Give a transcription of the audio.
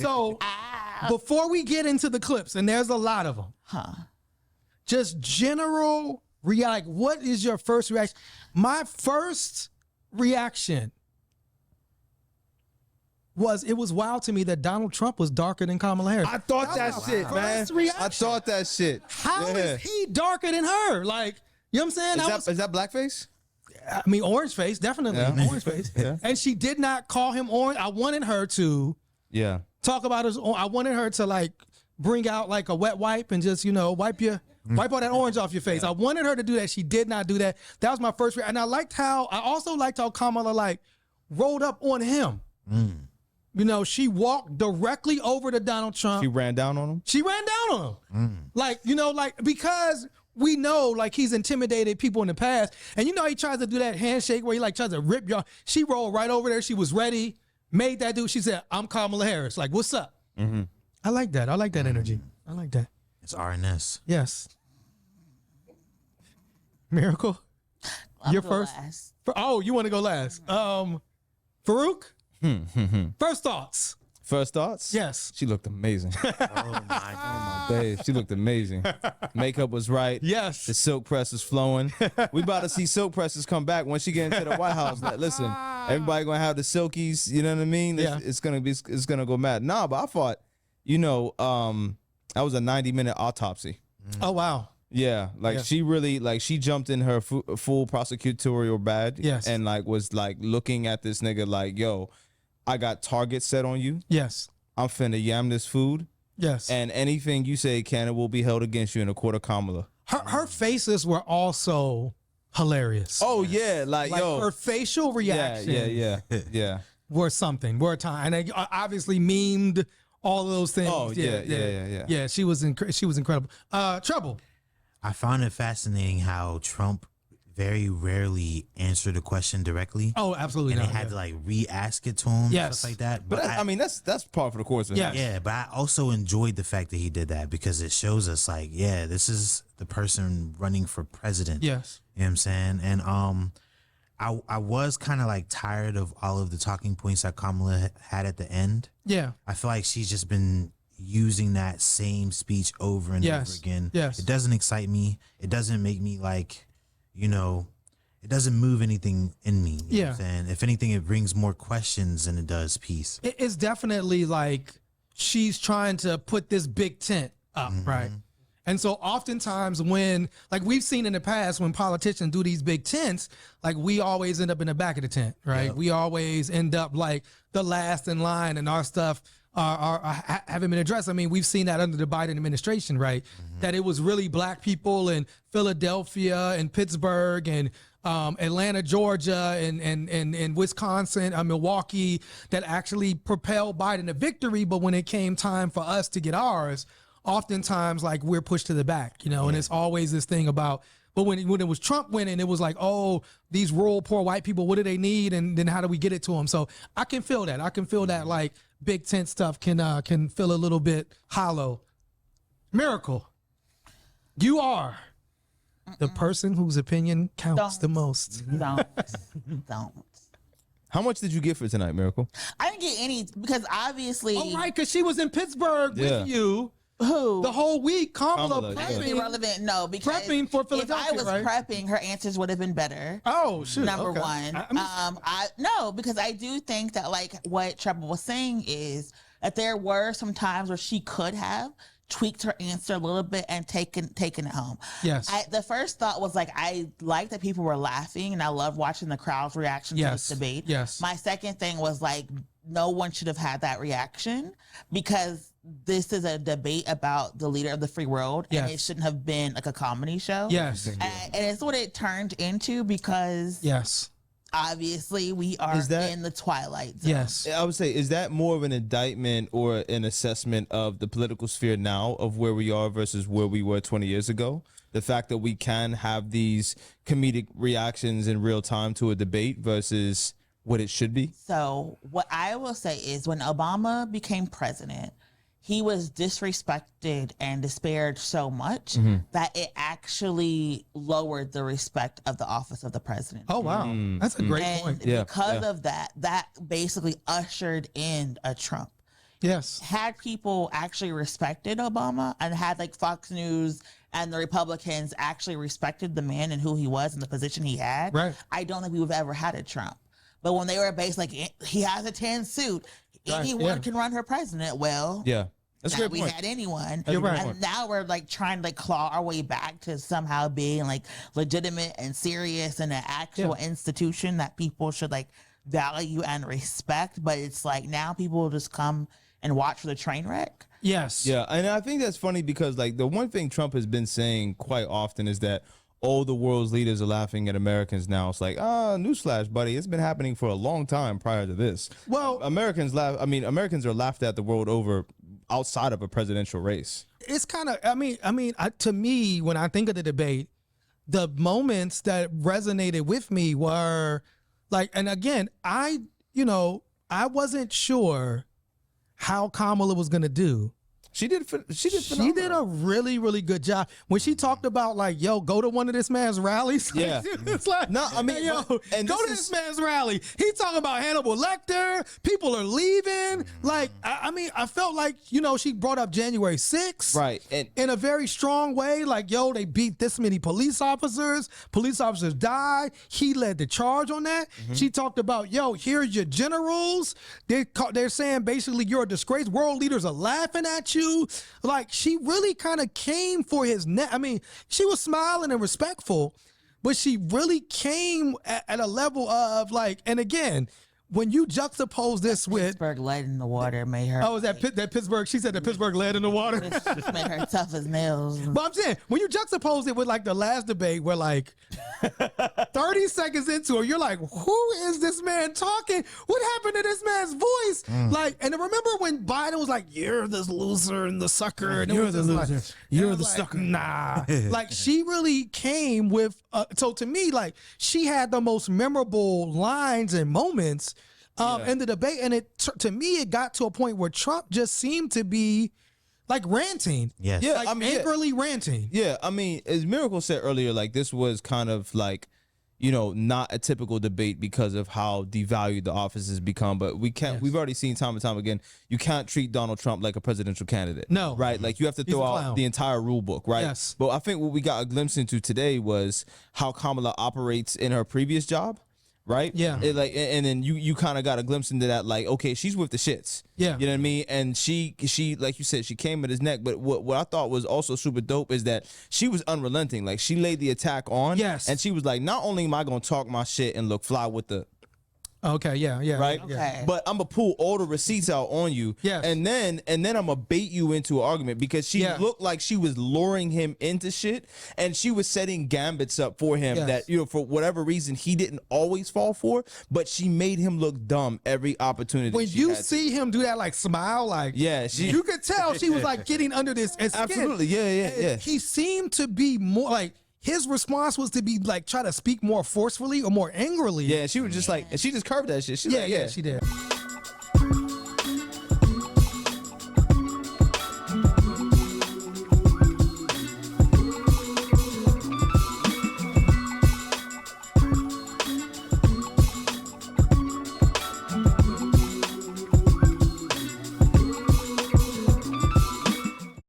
So before we get into the clips, and there's a lot of them, just general like, what is your first reaction? My first reaction was, it was wild to me that Donald Trump was darker than Kamala Harris. I thought that shit, man. I thought that shit. How is he darker than her? Like, you know what I'm saying? Is that blackface? I mean, orange face, definitely orange face. And she did not call him orange. I wanted her to talk about his. I wanted her to like bring out like a wet wipe and just, you know, wipe all that orange off your face. I wanted her to do that. She did not do that. That was my first reaction. And I also liked how Kamala like rolled up on him. You know, she walked directly over to Donald Trump. She ran down on him? She ran down on him. Like, you know, like, because we know, like, he's intimidated people in the past. And you know, he tries to do that handshake where he, like, tries to rip y'all. She rolled right over there. She was ready, made that dude. She said, I'm Kamala Harris. Like, what's up? I like that. I like that energy. I like that. It's RNS. Yes. Miracle? You're first? Last. Oh, you want to go last? Farouk? First thoughts. First thoughts? Yes. She looked amazing. Oh my Babe, she looked amazing. Makeup was right. Yes. The silk press is flowing. We about to see silk presses come back when she get into the White House. Like, listen, everybody gonna have the silkies. You know what I mean? It's gonna go mad. Nah, but I thought, you know, that was a 90-minute autopsy. Oh wow. Yeah, like she really, like, she jumped in her full prosecutorial bag. Yes. And like was like looking at this nigga like, yo, I got targets set on you. Yes. I'm finna yam this food. Yes. And anything you say can and will be held against you in a court of Kamala. Her faces were also hilarious. Oh yeah, like yo, her facial reaction. Yeah. Were something. Were a time, and they obviously memed all of those things. Oh yeah. Yeah, she was incredible. Trouble. I found it fascinating how Trump very rarely answered a question directly. Oh, absolutely and not. they had to like re-ask it to him, stuff like that. But I mean, that's part of the course. Yeah, but I also enjoyed the fact that he did that because it shows us like, yeah, this is the person running for president. Yes. You know what I'm saying? And I was kind of like tired of all of the talking points that Kamala had at the end. Yeah. I feel like she's just been using that same speech over and over again. Yes. It doesn't excite me. It doesn't make me like, you know, it doesn't move anything in me. You know what I'm saying? If anything, it brings more questions than it does peace. It's definitely like she's trying to put this big tent up, right? And so oftentimes when, like we've seen in the past, when politicians do these big tents, like we always end up in the back of the tent, right? Yep. We always end up like the last in line, and our stuff haven't been addressed. I mean, we've seen that under the Biden administration, right? That it was really black people in Philadelphia and Pittsburgh and Atlanta, Georgia, and Wisconsin, Milwaukee, that actually propelled Biden to victory. But when it came time for us to get ours, oftentimes like we're pushed to the back, you know, and it's always this thing about, but when it was Trump winning, it was like, oh, these rural poor white people, what do they need? And then how do we get it to them? So I can feel that. I can feel that like big tent stuff can feel a little bit hollow. Miracle, you are the person whose opinion counts the most. Don't. How much did you get for tonight, Miracle? I didn't get any because obviously. Oh, right, because she was in Pittsburgh with you. Who? The whole week, Kamala That's irrelevant. No, because prepping for Philadelphia. If I was prepping, her answers would have been better. Oh, shoot. Number one. No, because I do think that like what Trevor was saying is that there were some times where she could have tweaked her answer a little bit and taken it home. Yes. The first thought was like, I like that people were laughing and I love watching the crowd's reaction to this debate. Yes. My second thing was like, no one should have had that reaction because this is a debate about the leader of the free world and it shouldn't have been like a comedy show. Yes. And it's what it turned into because obviously we are in the twilight zone. Yes. I would say, is that more of an indictment or an assessment of the political sphere now of where we are versus where we were 20 years ago? The fact that we can have these comedic reactions in real time to a debate versus what it should be? So what I will say is when Obama became president, he was disrespected and disparaged so much that it actually lowered the respect of the office of the president. Oh, wow. That's a great point. Because of that, that basically ushered in a Trump. Yes. Had people actually respected Obama and had like Fox News and the Republicans actually respected the man and who he was and the position he had, Right. I don't think we would have ever had a Trump. But when they were based like, he has a tan suit, anyone can run for president. Well, Yeah. That's a that great we point. had anyone. You're right. And now we're like trying to like claw our way back to somehow being like legitimate and serious and an actual institution that people should like value and respect. But it's like now people will just come and watch for the train wreck. Yes. Yeah, and I think that's funny because like the one thing Trump has been saying quite often is that all the world's leaders are laughing at Americans now. It's like, newsflash, buddy, it's been happening for a long time prior to this. Well, Americans are laughed at the world over outside of a presidential race. it's kind of, to me, when I think of the debate, the moments that resonated with me were like, and again, I wasn't sure how Kamala was going to do. She did a really, really good job when she talked about like, yo, go to one of this man's rallies. Yeah. It's like, No, I mean, hey, yo, and go to this this man's rally. He talking about Hannibal Lecter. People are leaving. Like, I felt like, she brought up January 6th. Right. And In a very strong way, like, yo, they beat this many police officers. Police officers died. He led the charge on that. She talked about, yo, here's your generals. They're saying basically you're a disgrace. World leaders are laughing at you. Like, she really kind of came for his neck. I mean, she was smiling and respectful, but she really came at a level of like, and again, when you juxtapose this with Pittsburgh lead in the water made her. Oh, is that Pittsburgh? She said that Pittsburgh lead in the water. Just made her tough as nails. But I'm saying, when you juxtapose it with like the last debate where like 30 seconds into it, you're like, who is this man talking? What happened to this man's voice? Like, and I remember when Biden was like, you're this loser and the sucker. And You're the loser. Like, You're and I was the like, sucker. Nah. Like, she really came with, so to me, like, she had the most memorable lines and moments in the debate. And to me, it got to a point where Trump just seemed to be like ranting. Yes. Yeah, Like I mean, angrily ranting. yeah, I mean, as Miracle said earlier, like this was kind of like, not a typical debate because of how devalued the office has become. But we've already seen time and time again, you can't treat Donald Trump like a presidential candidate. No. Right? Like you have to He's throw a out clown. the entire rule book, right? Yes. But I think what we got a glimpse into today was how Kamala operates in her previous job. Right? Yeah. And then you kind of got a glimpse into that, like, okay, she's with the shits. Yeah. You know what I mean? And she like you said, she came at his neck. But what I thought was also super dope is that she was unrelenting. Like she laid the attack on. Yes. And she was like, not only am I gonna talk my shit and look fly with the Okay, yeah. right, Okay. but I'm gonna pull all the receipts out on you. Yes. And then I'm gonna bait you into an argument because she Yeah. looked like she was luring him into shit and she was setting gambits up for him Yes. that for whatever reason he didn't always fall for, but she made him look dumb every opportunity. When she you had see him do that, like smile, like Yeah, you could tell she was like getting under this. And skin. Absolutely, yeah. He seemed to be more like his response was to be like try to speak more forcefully or more angrily. Yeah, she was just like, and she just curved that shit. She's yeah, like, yeah, she did.